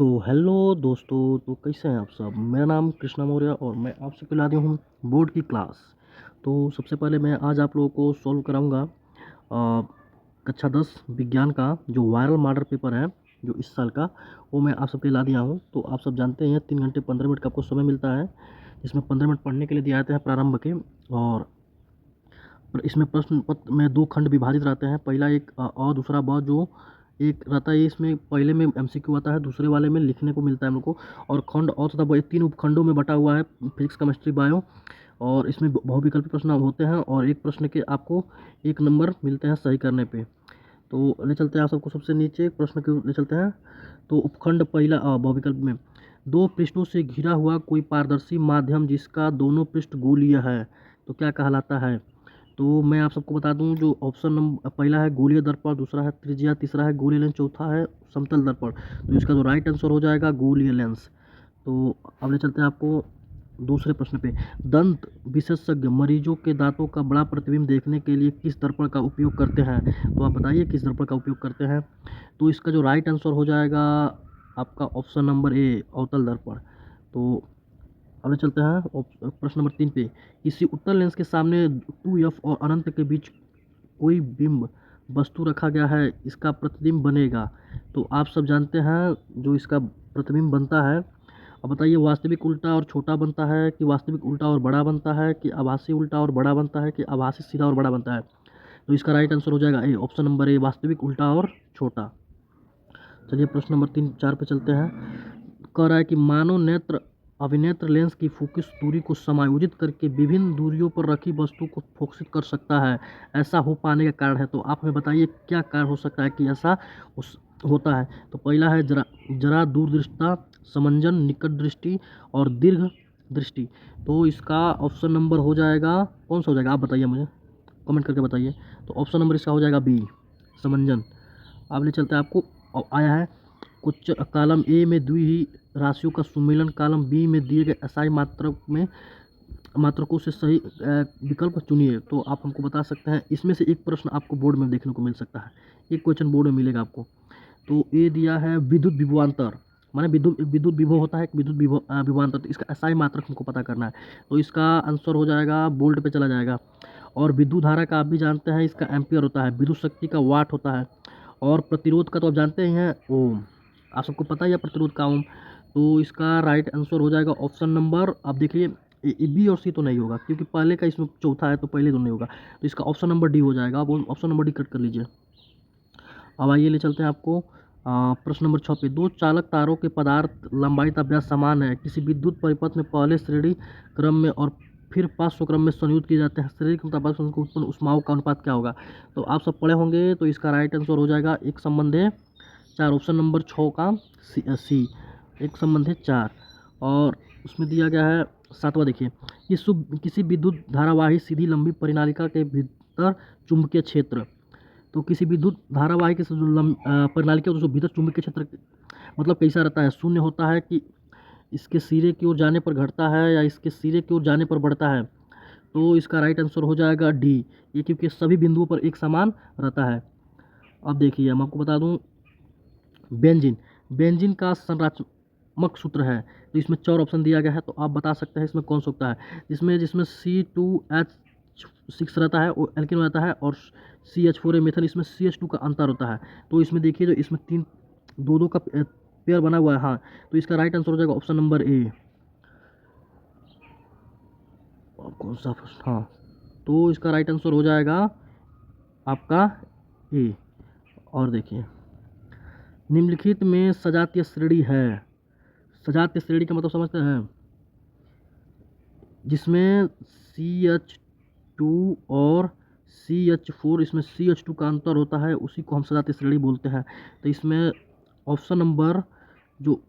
तो हेलो दोस्तों, तो कैसे हैं आप सब। मेरा नाम कृष्णा मौर्य और मैं आप सबके ला दिया हूँ बोर्ड की क्लास। तो सबसे पहले मैं आज आप लोगों को सॉल्व कराऊंगा कक्षा 10 विज्ञान का जो वायरल मॉडल पेपर है जो इस साल का, वो मैं आप सबके ला दिया हूँ। तो आप सब जानते हैं 3 घंटे 15 मिनट का आपको समय मिलता है, जिसमें 15 मिनट पढ़ने के लिए दिए जाते हैं प्रारंभ के। और इसमें प्रश्न पत्र में 2 खंड विभाजित रहते हैं, पहला एक और दूसरा ब। जो एक रहता है इसमें पहले में एमसीक्यू आता है, दूसरे वाले में लिखने को मिलता है हम लोग को। और खंड और तथा ब 3 उपखंडों में बटा हुआ है, फिजिक्स केमिस्ट्री बायो। और इसमें बहुविकल्पी प्रश्न होते हैं और एक प्रश्न के आपको 1 नंबर मिलते हैं सही करने पे। तो ले चलते हैं आप सबको सबसे नीचे प्रश्न के ले चलते हैं। तो उपखंड पहला बहुविकल्प में 2 पृष्ठों से घिरा हुआ कोई पारदर्शी माध्यम जिसका दोनों पृष्ठ गोलीय है तो क्या कहलाता है। तो मैं आप सबको बता दूं, जो ऑप्शन नंबर पहला है गोलीय दर्पण, दूसरा है त्रिज्या, तीसरा है गोलीय लेंस, चौथा है समतल दर्पण। तो इसका जो राइट आंसर हो जाएगा गोलीय लेंस। तो अब ले चलते हैं आपको दूसरे प्रश्न पे। दंत विशेषज्ञ मरीजों के दांतों का बड़ा प्रतिबिंब देखने के लिए किस दर्पण का उपयोग करते हैं। तो आप बताइए किस दर्पण का उपयोग करते हैं। तो इसका जो राइट आंसर हो जाएगा आपका ऑप्शन नंबर ए, अवतल दर्पण। तो अब चलते हैं प्रश्न नंबर 3 पे। किसी उत्तल लेंस के सामने 2f और अनंत के बीच कोई बिंब वस्तु रखा गया है, इसका प्रतिबिंब बनेगा। तो आप सब जानते हैं जो इसका प्रतिबिंब बनता है। अब बताइए वास्तविक उल्टा और छोटा बनता है कि वास्तविक उल्टा और बड़ा बनता है कि आभासी उल्टा और बड़ा बनता है कि आभासी सीधा और बड़ा बनता है। तो इसका राइट आंसर हो जाएगा ए, ऑप्शन नंबर ए, वास्तविक उल्टा और छोटा। चलिए प्रश्न नंबर 3-4 पे चलते हैं। कह रहा है कि मानव नेत्र अभिनेत्र लेंस की फोकस दूरी को समायोजित करके विभिन्न दूरियों पर रखी वस्तु को फोकसित कर सकता है। ऐसा हो पाने का कारण है। तो आप हमें बताइए क्या कारण हो सकता है कि ऐसा होता है। तो पहला है जरा दूरदृष्टता, समंजन, निकट दृष्टि और दीर्घ दृष्टि। तो इसका ऑप्शन नंबर हो जाएगा, कौन सा हो जाएगा आप बताइए, मुझे कमेंट करके बताइए। तो ऑप्शन नंबर इसका हो जाएगा बी, समंजन। अब ले चलते हैं आपको आया है कुछ कॉलम ए में द्विही राशियों का सुमेलन, कॉलम बी में दिए गए असाई मात्रकों से सही विकल्प चुनिए। तो आप हमको बता सकते हैं इसमें से एक प्रश्न आपको बोर्ड में देखने को मिल सकता है, एक क्वेश्चन बोर्ड में मिलेगा आपको। तो ए दिया है विद्युत विभवांतर, माने विद्युत विद्युत विभव होता है, विद्युत विभवांतर। तो इसका असाई मात्रक हमको पता करना है। तो इसका आंसर हो जाएगा बोल्ट पे चला जाएगा। और विद्युत धारा का आप भी जानते हैं इसका एम्पियर होता है, विद्युत शक्ति का वाट होता है। और प्रतिरोध का तो आप जानते ही हैं ओम, आप सबको पता ही है प्रतिरोध का ओम। तो इसका राइट आंसर हो जाएगा ऑप्शन नंबर, आप देखिए बी और सी तो नहीं होगा क्योंकि पहले का इसमें चौथा है तो पहले तो नहीं होगा। तो इसका ऑप्शन नंबर डी हो जाएगा। आप ऑप्शन नंबर डी कट कर लीजिए। अब आइए ले चलते हैं आपको प्रश्न नंबर 6 पे। 2 चालक तारों के पदार्थ लंबाई तथा व्यास समान है, किसी विद्युत परिपथ में पहले श्रेणी क्रम में और फिर 500 क्रम में संयुक्त किए जाते हैं, श्रेणी के मुताबिक उनको उत्पन्न ऊष्माओं का अनुपात क्या होगा। तो आप सब पढ़े होंगे। तो इसका राइट आंसर हो जाएगा एक संबंध 4, ऑप्शन नंबर 6 का सी, एक संबंध 4। और उसमें दिया गया है 7वां, देखिए कि किसी विद्युत धारावाही सीधी लंबी परिनालिका के भीतर चुंबकीय क्षेत्र। तो किसी विद्युत धारावाही के जो परिनालिका उसके भीतर चुंबकीय क्षेत्र मतलब कैसा रहता है, शून्य होता है कि इसके सिरे की ओर जाने पर घटता है या इसके सिरे की ओर जाने पर बढ़ता है। तो इसका राइट आंसर हो जाएगा डी, ये क्योंकि सभी बिंदुओं पर एक समान रहता है। अब देखिए हम आपको बता दूं बेंजीन, बेंजीन का संरचनात्मक सूत्र है। तो इसमें 4 ऑप्शन दिया गया है, तो आप बता सकते हैं इसमें कौन सा होता है। जिसमें जिसमें C2H6 रहता है और एल्किन रहता है, और CH4 मेथन, इसमें CH2 का अंतर होता है। तो इसमें देखिए जो इसमें 3 2 का पेयर बना हुआ है। हाँ, तो इसका राइट आंसर हो जाएगा ऑप्शन नंबर ए। कौन सा प्रश्न, हाँ, तो इसका राइट आंसर हो जाएगा आपका ए। और देखिए निम्नलिखित में सजातीय श्रेणी है, सजातीय श्रेणी का मतलब समझते हैं, जिसमें CH2 और CH4, इसमें CH2 का अंतर होता है, उसी को हम सजातीय श्रेणी बोलते हैं। तो इसमें ऑप्शन नंबर जो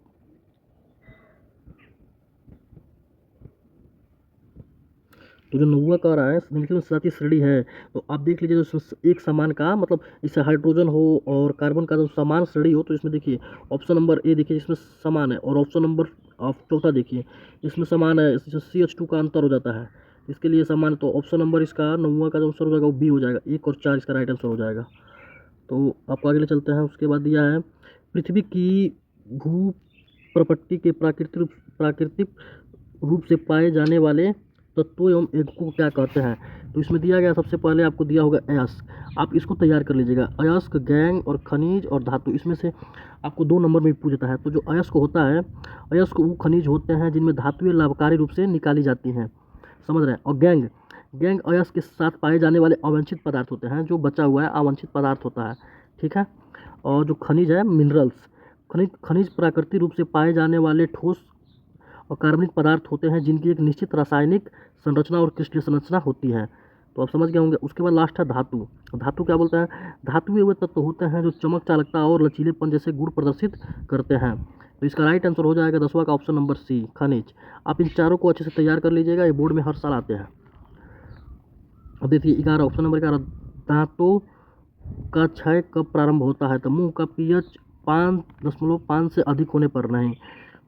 तो जो नौवा कह रहा है निम्नलिखित में सजातीय श्रेणी है, तो आप देख लीजिए जो एक समान का मतलब इससे हाइड्रोजन हो और कार्बन का जो समान श्रेणी हो। तो इसमें देखिए ऑप्शन नंबर ए देखिए जिसमें समान है, और ऑप्शन नंबर चौथा देखिए इसमें समान है, इसमें CH2 का अंतर हो जाता है, इसके लिए समान। तो ऑप्शन नंबर इसका नौवा का जो आंसर हो जाएगा वो बी हो जाएगा, 1 और 4 इसका राइट आंसर हो जाएगा। तो आपको आगे ले चलते हैं। उसके बाद दिया है पृथ्वी की भू प्रपट्टी के प्राकृतिक रूप से पाए जाने वाले तत्वों एवं एककों को क्या कहते हैं। तो इसमें दिया गया, सबसे पहले आपको दिया होगा अयस्क, आप इसको तैयार कर लीजिएगा। अयस्क, गैंग और खनिज और धातु, इसमें से आपको 2 नंबर में पूछता है। तो जो अयस्क होता है, अयस्क वो खनिज होते हैं जिनमें धातुएं लाभकारी रूप से निकाली जाती हैं, समझ रहे हैं। और गैंग, गैंग अयस्क के साथ पाए जाने वाले अवांछित पदार्थ होते हैं, जो बचा हुआ है अवांछित पदार्थ होता है, ठीक है। और जो खनिज है, मिनरल्स, खनिज प्राकृतिक रूप से पाए जाने वाले ठोस और कार्बनिक पदार्थ होते हैं जिनकी एक निश्चित रासायनिक संरचना और क्रिस्टलीय संरचना होती है। तो आप समझ गए होंगे। उसके बाद लास्ट है धातु। धातु क्या बोलते हैं, धातु वे तत्व होते हैं जो चमक, चालकता और लचीलेपन जैसे गुण प्रदर्शित करते हैं। तो इसका राइट आंसर हो जाएगा 10वां का ऑप्शन नंबर सी, खनिज। आप इन चारों को अच्छे से तैयार कर लीजिएगा, ये बोर्ड में हर साल आते हैं। अब देखिए 11, ऑप्शन नंबर 11, दांतों का क्षय कब प्रारंभ होता है। तो मुंह का पीएच 5.5 से अधिक होने पर नहीं।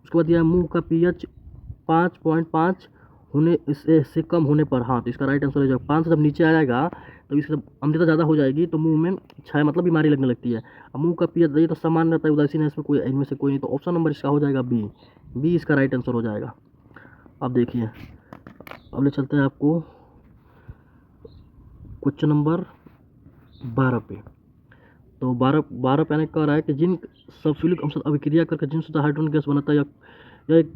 उसके बाद यह मुंह का पीएच 5.5 होने इससे कम होने पर हाँ। तो इसका राइट आंसर हो जाएगा 5 से जब नीचे आ जाएगा तो इससे अम्लता ज़्यादा हो जाएगी तो मुंह में क्षय मतलब बीमारी लगने लगती है। अब मुंह का पीएच ये तो सामान्य रहता है, उदासीन है, इसमें कोई, इनमें से कोई नहीं। तो ऑप्शन नंबर इसका हो जाएगा बी इसका राइट आंसर हो जाएगा। अब देखिए, अब ले चलते हैं आपको क्वेश्चन नंबर 12 पे। तो 12 पे कह रहा है कि जिन सल्फ्यूरिक अम्ल अभिक्रिया करके जिनसे हाइड्रोजन गैस बनता है, यह एक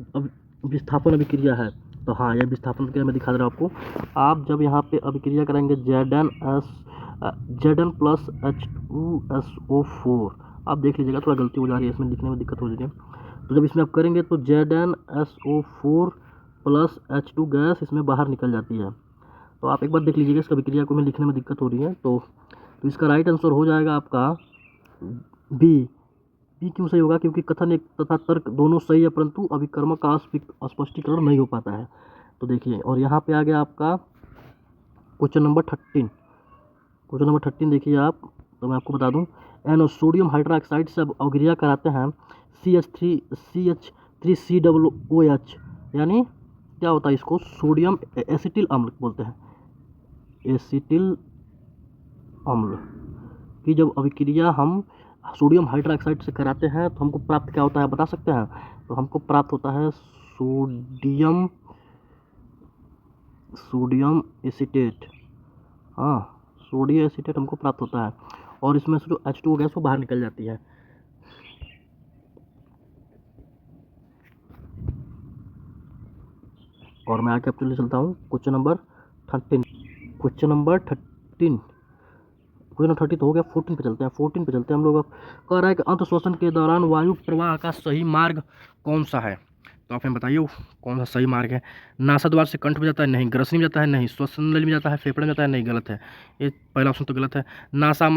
विस्थापन अभिक्रिया है। तो हाँ, यह विस्थापन अभिक्रिया मैं दिखा दे रहा हूँ आपको। आप जब यहाँ पे अभिक्रिया करेंगे Zn प्लस H2SO4, आप देख लीजिएगा थोड़ा गलती हो जा रही है इसमें, लिखने में दिक्कत हो रही है। तो जब इसमें आप करेंगे तो ZnSO4 प्लस H2 गैस इसमें बाहर निकल जाती है। तो आप एक बार देख लीजिएगा, इसका अभिक्रिया को में लिखने में दिक्कत हो रही है। तो इसका राइट आंसर हो जाएगा आपका बी क्यों सही होगा, क्योंकि कथन एक तथा तर्क दोनों सही है परंतु अभिकर्मक का स्पष्टीकरण नहीं हो पाता है। तो देखिए, और यहाँ पे आ गया आपका क्वेश्चन नंबर 13। क्वेश्चन नंबर 13 देखिए आप, तो मैं आपको बता दूं, एन सोडियम हाइड्रोक्साइड से अभिक्रिया कराते हैं CH3COH, यानी क्या होता है, इसको सोडियम एसिटिल अम्ल बोलते हैं। एसिटिल अम्ल की जब अभिक्रिया हम सोडियम हाइड्रोक्साइड से कराते हैं तो हमको प्राप्त क्या होता है बता सकते हैं। तो हमको प्राप्त होता है सोडियम एसीटेट। हाँ, सोडियम एसीटेट हमको प्राप्त होता है और इसमें से जो H2O गैस वो बाहर निकल जाती है। और मैं आगे आपके लिए चलता हूँ क्वेश्चन नंबर 13। क्वेश्चन नंबर 13 तो हो गया। 14 पे चलते हैं। 14 पे चलते हैं हम लोग। कह रहा है कि अंतःश्वसन के दौरान वायु प्रवाह का सही मार्ग कौन सा है। तो आप हमें बताइए कौन सा सही मार्ग है। नासा द्वार से कंठ में जाता है, नहीं। ग्रसनी में जाता है, नहीं। श्वसन नली में जाता है, फेफड़े में जाता है, नहीं। गलत है, ये पहला ऑप्शन तो गलत है। नासा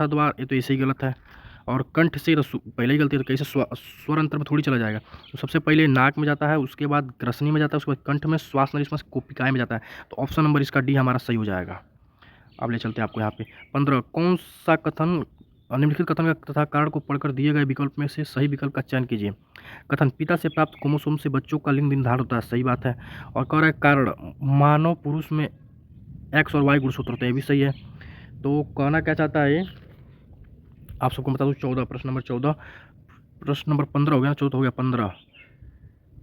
द्वार, ये तो ऐसे ही गलत है। और कंठ से तो पहले ही गलती है, तो कैसे स्वर अंतर में थोड़ी चला जाएगा। तो सबसे पहले नाक में जाता है, उसके बाद ग्रसनी में जाता है, उसके बाद कंठ में, श्वास नली में, कोशिकाएं में जाता है। तो ऑप्शन नंबर इसका डी हमारा सही हो जाएगा। अब ले चलते हैं आपको यहाँ पे 15, कौन सा कथन निम्नलिखित कथन का तथा कारण को पढ़कर दिए गए विकल्प में से सही विकल्प का चयन कीजिए। कथन, पिता से प्राप्त क्रोमोसोम से बच्चों का लिंग निर्धारण होता है, सही बात है। और कह रहा है कारण, मानव पुरुष में X और Y गुणसूत्र होते हैं, ये भी सही है। तो कहना क्या चाहता है आप सबको बता दूँ। 14, प्रश्न नंबर 14, प्रश्न नंबर 15 हो गया, 14 हो गया 15।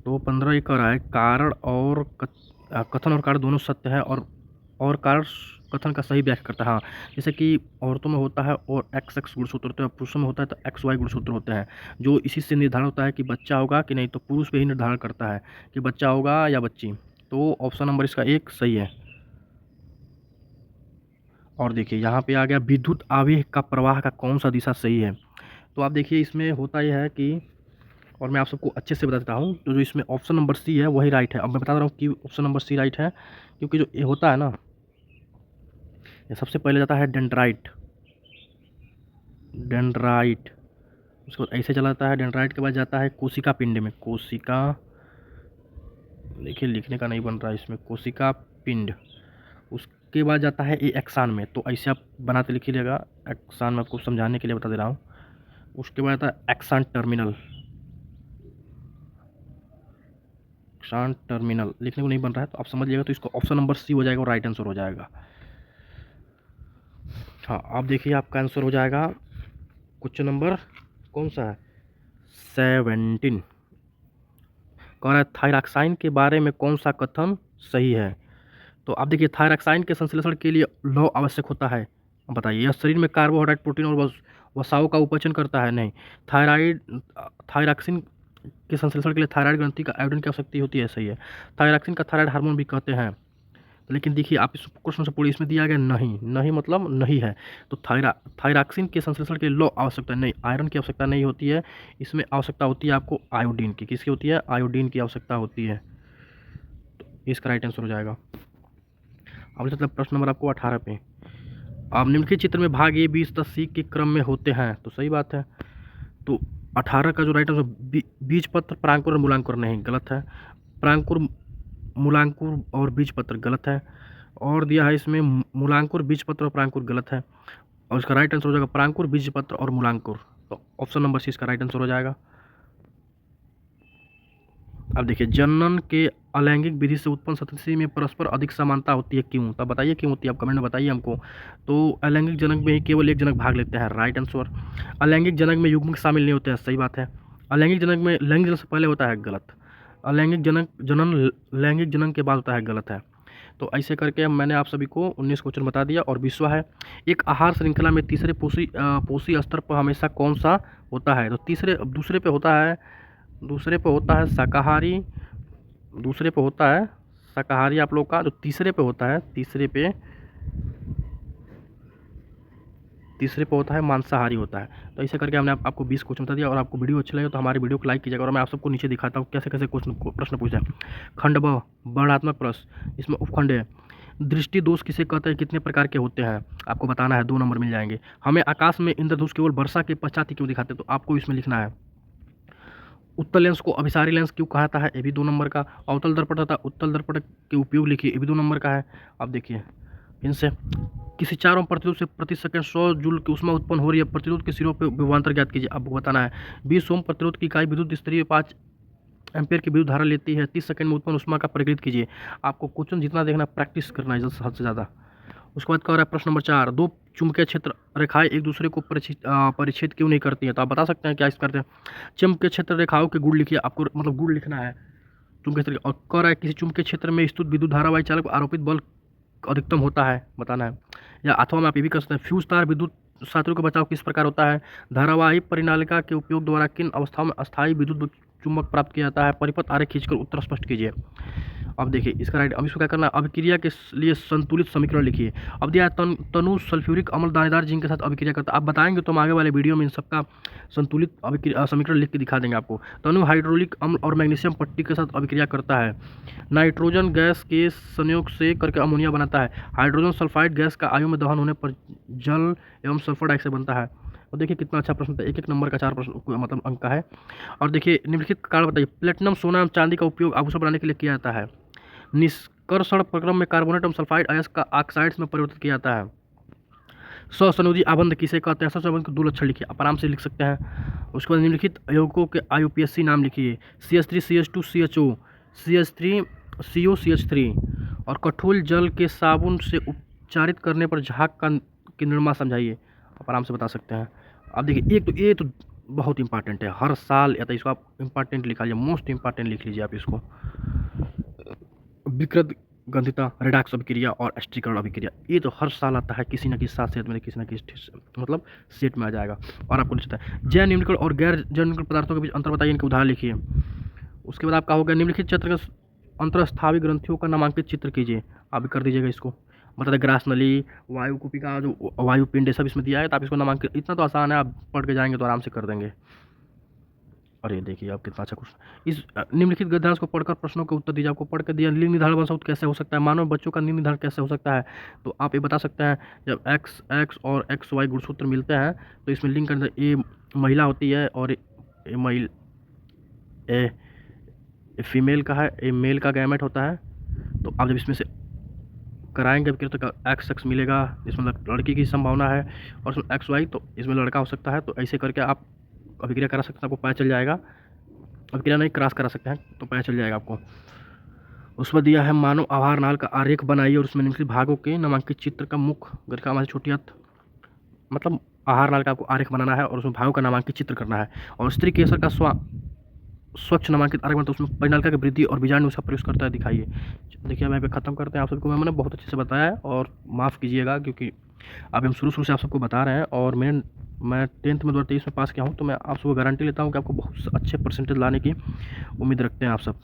तो 15 ये कह रहा है कारण और कथन और कारण दोनों सत्य है और कारण कथन का सही व्याख्या करता है। हाँ, जैसे कि औरतों में होता है और XX गुणसूत्र होते हैं, पुरुषों में होता है तो XY गुणसूत्र होते हैं, जो इसी से निर्धारण होता है कि बच्चा होगा कि नहीं। तो पुरुष पे ही निर्धारण करता है कि बच्चा होगा या बच्ची। तो ऑप्शन नंबर इसका 1 सही है। और देखिए यहाँ पे आ गया, विद्युत आवेश का प्रवाह का कौन सा दिशा सही है। तो आप देखिए इसमें होता यह है कि, और मैं आप सबको अच्छे से बता देता हूँ, तो जो इसमें ऑप्शन नंबर सी है वही राइट है। अब मैं बता रहा हूँ कि ऑप्शन नंबर सी राइट है, क्योंकि जो ये होता है ना, ये सबसे पहले जाता है डेंड्राइट, उसके बाद ऐसे चला जाता है। डेंड्राइट के बाद जाता है कोशिका पिंड में, देखिए लिखने का नहीं बन रहा है इसमें, कोशिका पिंड। उसके बाद जाता है ये एक्सान में, तो ऐसे आप बनाते लिखिएगा। एक्सान में आपको समझाने के लिए बता दे रहा हूँ। उसके बाद आता है एक्सान टर्मिनल, लिखने को नहीं बन रहा है तो आप समझिएगा। तो इसको ऑप्शन नंबर सी हो जाएगा और राइट आंसर हो जाएगा। हाँ, आप देखिए आपका आंसर हो जाएगा क्वेश्चन नंबर कौन सा है, 17। कह रहा है थायरॉक्साइन के बारे में कौन सा कथन सही है। तो आप देखिए थायरॉक्साइन के संश्लेषण के लिए लौह आवश्यक होता है। अब बताइए यह शरीर में कार्बोहाइड्रेट प्रोटीन और वसाओं का उपचयन करता है। नहीं, थायराइड थायरॉक्सिन के संश्लेषण के लिए थायराइड ग्रंथि का आयोडीन की आवश्यकता होती है। सही है। थायरॉक्सिन का थायराइड हार्मोन भी कहते हैं। लेकिन देखिए आप इस क्वेश्चन से पूरी इसमें दिया गया नहीं, नहीं मतलब नहीं है। तो थायरॉक्सिन के संश्लेषण के लिए लौह आवश्यकता नहीं, आयरन की आवश्यकता नहीं होती है। इसमें आवश्यकता होती है आपको आयोडीन की। किसकी होती है? आयोडीन की आवश्यकता होती है। तो इसका राइट आंसर हो जाएगा। अब मतलब प्रश्न नंबर आपको 18 पे, अब निम्नलिखित चित्र में भाग ए 20 10 सी के क्रम में होते हैं। तो सही बात है। तो 18 का जो राइट आंसर बीज पत्र, परांकुर और मूलांकुर नहीं, गलत है। परांकुर, मूलांकुर और बीज पत्र गलत है। और दिया है इसमें मूलांकुर, बीज पत्र और परांकुर गलत है। और इसका राइट आंसर हो जाएगा परांकुर, बीज पत्र और मूलांकुर। तो ऑप्शन नंबर सी इसका राइट आंसर हो जाएगा। अब देखिए जनन के अलैंगिक विधि से उत्पन्न संतति में परस्पर अधिक समानता होती है, क्यों? तब बताइए क्यों होती है, आप कमेंट में बताइए हमको। तो अलैंगिक जनक में ही केवल एक जनक भाग लेते हैं, राइट आंसर। अलैंगिक जनक में युग्मक शामिल नहीं होते हैं, सही बात है। अलैंगिक जनक में लैंगिक जनन से पहले होता है, गलत। अलैंगिक जनन लैंगिक जनन के बाद होता है, गलत है। तो ऐसे करके मैंने आप सभी को 19 क्वेश्चन बता दिया। और 20वां है, एक आहार श्रृंखला में तीसरे पोषी स्तर पर हमेशा कौन सा होता है? तो दूसरे पे होता है शाकाहारी, दूसरे पे होता है शाकाहारी आप लोग का। जो तीसरे पे होता है तीसरे पे होता है मांसाहारी होता है। तो ऐसे करके हमने आपको 20 क्वेश्चन बता दिया। और आपको वीडियो अच्छा लगे तो हमारे वीडियो को लाइक कीजिएगा। और मैं आप सबको नीचे दिखाता हूँ कैसे कैसे प्रश्न पूछा है। खंड ब, वर्णनात्मक प्रश्न, इसमें उपखंड है। दृष्टि दोष किसे कहते हैं, कितने प्रकार के होते हैं, आपको बताना है, 2 नंबर मिल जाएंगे। हमें आकाश में इंद्रधनुष केवल वर्षा के पश्चात ही क्यों दिखाते हैं, तो आपको इसमें लिखना है। उत्तल लेंस को अभिसारी लेंस क्यों कहता है, ये भी 2 नंबर का। अवतल दर्पण तथा उत्तल दर्पण के उपयोग लिखिए, ये भी 2 नंबर का है। अब देखिए इनसे किसी 4 ओम प्रतिरोध से प्रति सेकंड 100 जूल की ऊष्मा उत्पन्न हो रही है, प्रतिरोध के सिरों पर विभवांतर ज्ञात कीजिए, आपको बताना है। 20 ओम प्रतिरोध की इकाई विद्युत स्तरीय 5 एम्पियर की विद्युत धारा लेती है, 30 सेकंड में उत्पन्न ऊष्मा का परिगणित कीजिए। आपको क्वेश्चन जितना देखना प्रैक्टिस करना है हद से ज़्यादा। उसके बाद क्या हो रहा है प्रश्न नंबर 4, 2 चुंबकीय क्षेत्र रेखाएं एक दूसरे को परिच्छेद क्यों नहीं करती हैं, तो आप बता सकते हैं क्या इस करते हैं। चुंबकीय क्षेत्र रेखाओं के गुण लिखिए, आपको मतलब गुण लिखना है चुंबकीय क्षेत्र। और कह रहा है किसी चुंबकीय क्षेत्र में स्थित विद्युत धारावाही चालक आरोपित बल अधिकतम होता है, बताना है। या अथवा में आप ये भी कर सकते हैं, फ्यूज तार विद्युत साथियों का बचाव किस प्रकार होता है। धारावाही परिनालिका के उपयोग द्वारा किन अवस्थाओं में अस्थायी विद्युत चुंबक प्राप्त किया जाता है। परिपथ आरेख खींचकर उत्तर स्पष्ट कीजिए। अब देखिए इसका राइट, अब इसको क्या करना है, अभिक्रिया के लिए संतुलित समीकरण लिखिए। अब दिया तनु सल्फ्यूरिक अम्ल दानेदार जिंक के साथ अभिक्रिया करता है, आप बताएंगे तो हम आगे वाले वीडियो में इन सबका संतुलित समीकरण लिख के दिखा देंगे आपको। तनु हाइड्रोलिक अम्ल और मैग्नीशियम पट्टी के साथ अभिक्रिया करता है। नाइट्रोजन गैस के संयोग से करके अमोनिया बनाता है। हाइड्रोजन सल्फाइड गैस का आयु में दहन होने पर जल एवं सल्फर डाइऑक्साइड बनता है। और देखिए कितना अच्छा प्रश्न था, 1-1 नंबर का 4 प्रश्न मतलब अंक का है। और देखिए निम्नलिखित कारण बताइए, प्लेटिनम सोना एवं चांदी का उपयोग आभूषण बनाने के लिए किया जाता है। निष्कर्षण प्रक्रम में कार्बोनेट एवं सल्फाइड अयस्क का ऑक्साइड्स में परिवर्तित किया जाता है। ससंयोजी आबंध किसे कहते हैं, ससंयोजी के 2 लक्षण लिखिए, आप आराम से लिख सकते हैं। उसके बाद निम्नलिखित यौगिकों के IUPAC नाम लिखिए। CH3 CH2 CHO, CH3 CO CH3। और कठोर जल के साबुन से उपचारित करने पर झाग की निर्मा समझाइए, आप आराम से बता सकते हैं। अब देखिए ये तो बहुत इंपॉर्टेंट है, हर साल या तो इसको आप इंपॉर्टेंट लिखा लीजिए, मोस्ट इंपॉर्टेंट लिख लीजिए आप इसको। विकृत गंधिता, रेडॉक्स अभिक्रिया और एस्ट्रीकरण अभिक्रिया, ये तो हर साल आता है किसी न किसी साथ सेट में, किसी न किसी मतलब सेट में आ जाएगा। और आपको लिखता है जैव निम्नलिखित और गैर जैव निम्नलिखित पदार्थों के बीच अंतर बताइए, इनके उदाहरण लिखिए। उसके बाद आपका हो गया निम्नलिखित चित्र के अंतरस्थावी ग्रंथियों का नामांकित चित्र कीजिए, आप भी कर दीजिएगा इसको। मतलब ग्रास नली, वायु कुपिका, जो वायु पिंड सब इसमें दिया है, तो आप इसको नामांकित, इतना तो आसान है, आप पढ़ के जाएंगे तो आराम से कर देंगे। और ये देखिए आप कितना अच्छा क्वेश्चन, इस निम्नलिखित गद्यांश को पढ़कर प्रश्नों के उत्तर दीजिए। आपको पढ़ कर दिया लिंग निर्धारण वंशावृत्त कैसे हो सकता है, मानव बच्चों का लिंग निर्धारण कैसे हो सकता है, तो आप ये बता सकते हैं। जब XX और XY गुणसूत्र मिलते हैं तो इसमें लिंग के अंदर ए महिला होती है और ए फीमेल का है, ए मेल का गैमेट होता है। तो आप जब इसमें से कराएंगे तो XX मिलेगा, इसमें लड़की की संभावना है, और इसमें XY तो इसमें लड़का हो सकता है। तो ऐसे करके आप अभिक्रिया करा सकते हैं, आपको पता चल जाएगा। अभिक्रिया नहीं क्रॉस करा सकते हैं तो पता चल जाएगा आपको। उसमें दिया है मानव आहार नाल का आरेख बनाइए और उसमें निम्नलिखित भागों के नामांकित चित्र का मुख्य गणिका हमारी छोटी हथ, मतलब आहार नाल का आपको आरेख बनाना है और उसमें भागों का नामांकित चित्र करना है। और स्त्री केसर का स्वच्छ नामांकित आर्गन, तो उसमें परिनालिका की वृद्धि और बीजाणु उसका प्रवेश करता है, दिखाइए। देखिए, अब यहाँ पे ख़त्म करते हैं। आप सबको मैंने बहुत अच्छे से बताया है, और माफ़ कीजिएगा क्योंकि अभी हम शुरू से आप सबको बता रहे हैं, और मैं 10th में 2023 में पास किया हूँ, तो मैं आप सबको गारंटी लेता हूँ कि आपको बहुत अच्छे परसेंटेज लाने की उम्मीद रखते हैं आप सब।